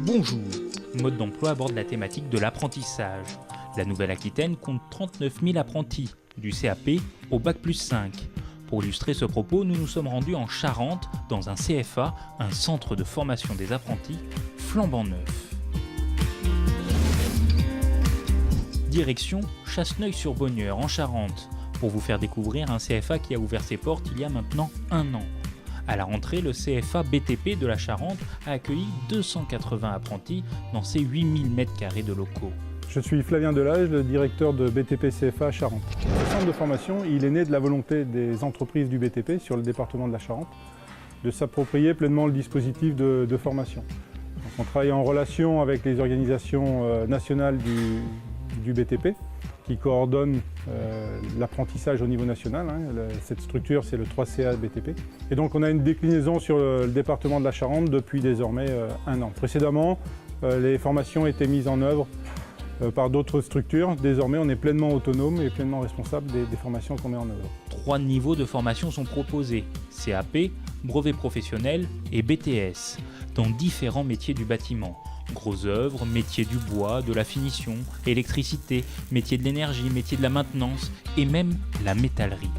Bonjour, Mode d'emploi aborde la thématique de l'apprentissage. La Nouvelle-Aquitaine compte 39 000 apprentis, du CAP au Bac+5. Pour illustrer ce propos, nous nous sommes rendus en Charente, dans un CFA, un centre de formation des apprentis, flambant neuf. Direction Chasseneuil-sur-Bonnieure, en Charente, pour vous faire découvrir un CFA qui a ouvert ses portes il y a maintenant 1 an. À la rentrée, le CFA BTP de la Charente a accueilli 280 apprentis dans ses 8000 m² de locaux. Je suis Flavien Delage, le directeur de BTP CFA Charente. Ce centre de formation, il est né de la volonté des entreprises du BTP sur le département de la Charente de s'approprier pleinement le dispositif de formation. Donc, on travaille en relation avec les organisations nationales du BTP qui coordonnent l'apprentissage au niveau national. Cette structure, c'est le 3CA BTP. Et donc on a une déclinaison sur le département de la Charente depuis désormais 1 an. Précédemment, les formations étaient mises en œuvre par d'autres structures. Désormais, on est pleinement autonome et pleinement responsable des formations qu'on met en œuvre. 3 niveaux de formation sont proposés, CAP, brevet professionnel et BTS, dans différents métiers du bâtiment. Gros œuvres, métiers du bois, de la finition, électricité, métiers de l'énergie, métiers de la maintenance et même la métallerie.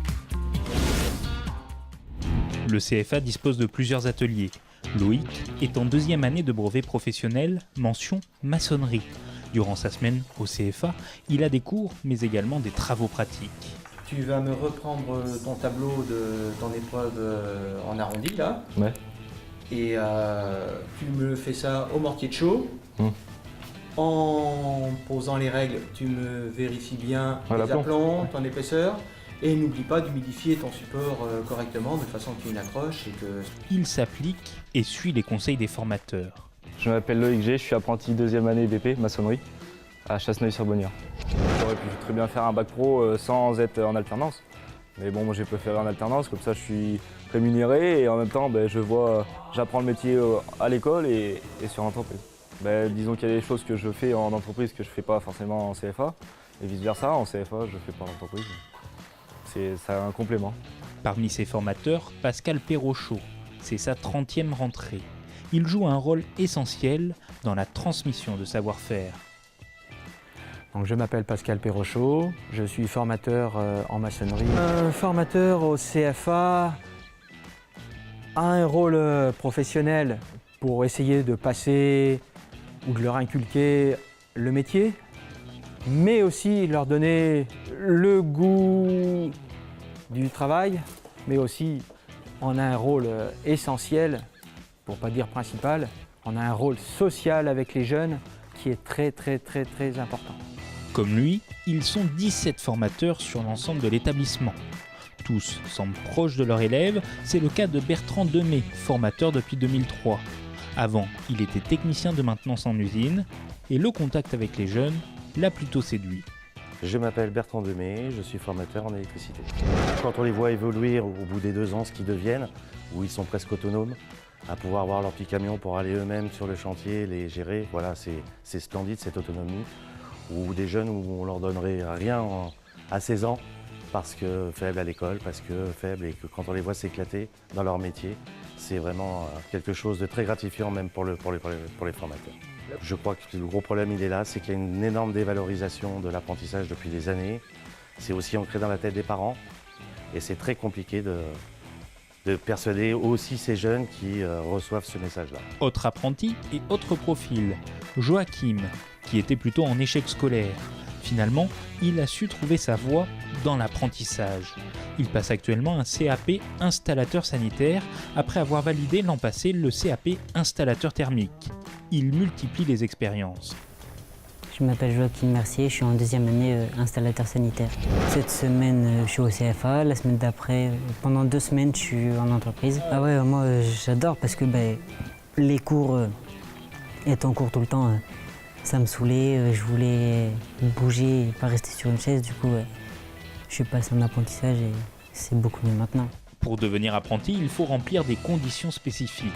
Le CFA dispose de plusieurs ateliers. Loïc est en 2e année de brevet professionnel, mention maçonnerie. Durant sa semaine au CFA, il a des cours mais également des travaux pratiques. Tu vas me reprendre ton tableau de ton épreuve en arrondi là. Ouais. Et tu me fais ça au mortier de chaux. En posant les règles, tu me vérifies bien les aplombs, ton épaisseur. Et n'oublie pas d'humidifier ton support correctement de façon qu'il y ait une accroche. Il s'applique et suit les conseils des formateurs. Je m'appelle Loïc G, je suis apprenti 2e année BP, maçonnerie, à Chasseneuil-sur-Bonnieure. J'aurais pu très bien faire un bac pro sans être en alternance. Mais bon, moi j'ai préféré en alternance, comme ça je suis rémunéré et en même temps j'apprends le métier à l'école et sur l'entreprise. Disons qu'il y a des choses que je fais en entreprise que je ne fais pas forcément en CFA et vice versa, en CFA je ne fais pas en entreprise. C'est un complément. Parmi ses formateurs, Pascal Perrochot, c'est sa 30e rentrée. Il joue un rôle essentiel dans la transmission de savoir-faire. Donc, je m'appelle Pascal Perrochot, je suis formateur en maçonnerie. Un formateur au CFA a un rôle professionnel pour essayer de passer ou de leur inculquer le métier, mais aussi leur donner le goût du travail, mais aussi on a un rôle essentiel, pour ne pas dire principal, on a un rôle social avec les jeunes qui est très important. Comme lui, ils sont 17 formateurs sur l'ensemble de l'établissement. Tous semblent proches de leurs élèves, c'est le cas de Bertrand Demey, formateur depuis 2003. Avant, il était technicien de maintenance en usine et le contact avec les jeunes l'a plutôt séduit. Je m'appelle Bertrand Demey, je suis formateur en électricité. Quand on les voit évoluer au bout des 2 ans, ce qu'ils deviennent, où ils sont presque autonomes, à pouvoir avoir leur petit camion pour aller eux-mêmes sur le chantier, les gérer, voilà, c'est splendide cette autonomie. Ou des jeunes où on leur donnerait rien à 16 ans parce que faibles à l'école, parce que faibles et que quand on les voit s'éclater dans leur métier, c'est vraiment quelque chose de très gratifiant même pour les formateurs. Je crois que le gros problème il est là, c'est qu'il y a une énorme dévalorisation de l'apprentissage depuis des années. C'est aussi ancré dans la tête des parents et c'est très compliqué de persuader aussi ces jeunes qui reçoivent ce message-là. Autre apprenti et autre profil, Joachim, qui était plutôt en échec scolaire. Finalement, il a su trouver sa voie dans l'apprentissage. Il passe actuellement un CAP installateur sanitaire après avoir validé l'an passé le CAP installateur thermique. Il multiplie les expériences. Je m'appelle Joachim Mercier, je suis en 2e année installateur sanitaire. Cette semaine, je suis au CFA, la semaine d'après, pendant 2 semaines, je suis en entreprise. Ah ouais, moi j'adore parce que les cours étant en cours tout le temps, ça me saoulait, je voulais bouger et pas rester sur une chaise, du coup je suis passé en apprentissage et c'est beaucoup mieux maintenant. Pour devenir apprenti, il faut remplir des conditions spécifiques.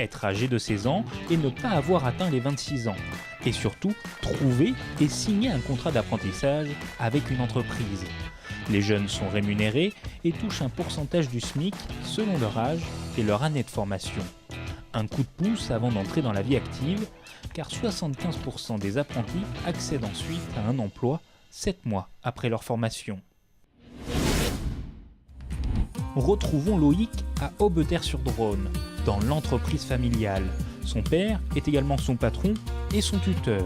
Être âgé de 16 ans et ne pas avoir atteint les 26 ans. Et surtout, trouver et signer un contrat d'apprentissage avec une entreprise. Les jeunes sont rémunérés et touchent un pourcentage du SMIC selon leur âge et leur année de formation. Un coup de pouce avant d'entrer dans la vie active, car 75% des apprentis accèdent ensuite à un emploi 7 mois après leur formation. Retrouvons Loïc à Aubeterre-sur-Dronne, dans l'entreprise familiale. Son père est également son patron et son tuteur.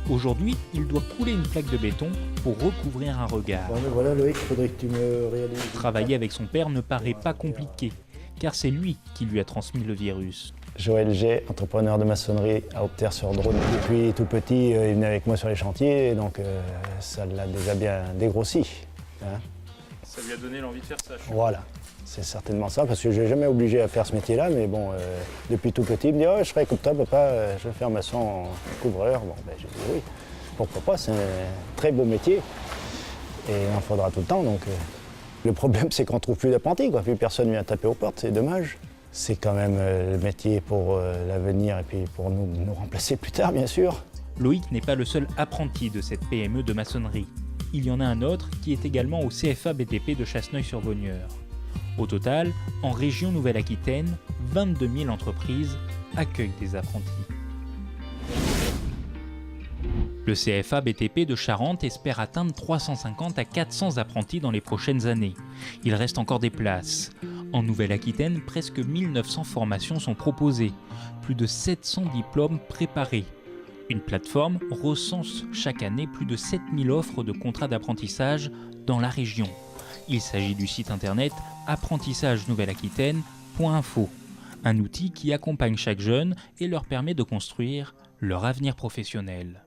Aujourd'hui, il doit couler une plaque de béton pour recouvrir un regard. Voilà Loïc, il faudrait que tu me réalises. Travailler avec son père ne paraît pas compliqué, car c'est lui qui lui a transmis le virus. Joël G, entrepreneur de maçonnerie à Aubeterre-sur-Dronne. Depuis tout petit, il venait avec moi sur les chantiers, donc ça l'a déjà bien dégrossi. Hein. Ça lui a donné l'envie de faire ça. Voilà, c'est certainement ça, parce que je n'ai jamais obligé à faire ce métier-là, mais bon, depuis tout petit, il me dit oh, je serai comme toi, papa, je vais faire maçon en couvreur. Bon, ben, j'ai dit oui, pourquoi pas, c'est un très beau métier, et il en faudra tout le temps. Donc, le problème, c'est qu'on ne trouve plus d'apprentis, plus personne vient taper aux portes, c'est dommage. C'est quand même le métier pour l'avenir et puis pour nous remplacer plus tard, bien sûr. Loïc n'est pas le seul apprenti de cette PME de maçonnerie. Il y en a un autre qui est également au CFA BTP de Chasseneuil-sur-Bonnieure. Au total, en région Nouvelle-Aquitaine, 22 000 entreprises accueillent des apprentis. Le CFA BTP de Charente espère atteindre 350 à 400 apprentis dans les prochaines années. Il reste encore des places. En Nouvelle-Aquitaine, presque 1900 formations sont proposées, plus de 700 diplômes préparés. Une plateforme recense chaque année plus de 7000 offres de contrats d'apprentissage dans la région. Il s'agit du site internet apprentissagenouvelle-aquitaine.info, un outil qui accompagne chaque jeune et leur permet de construire leur avenir professionnel.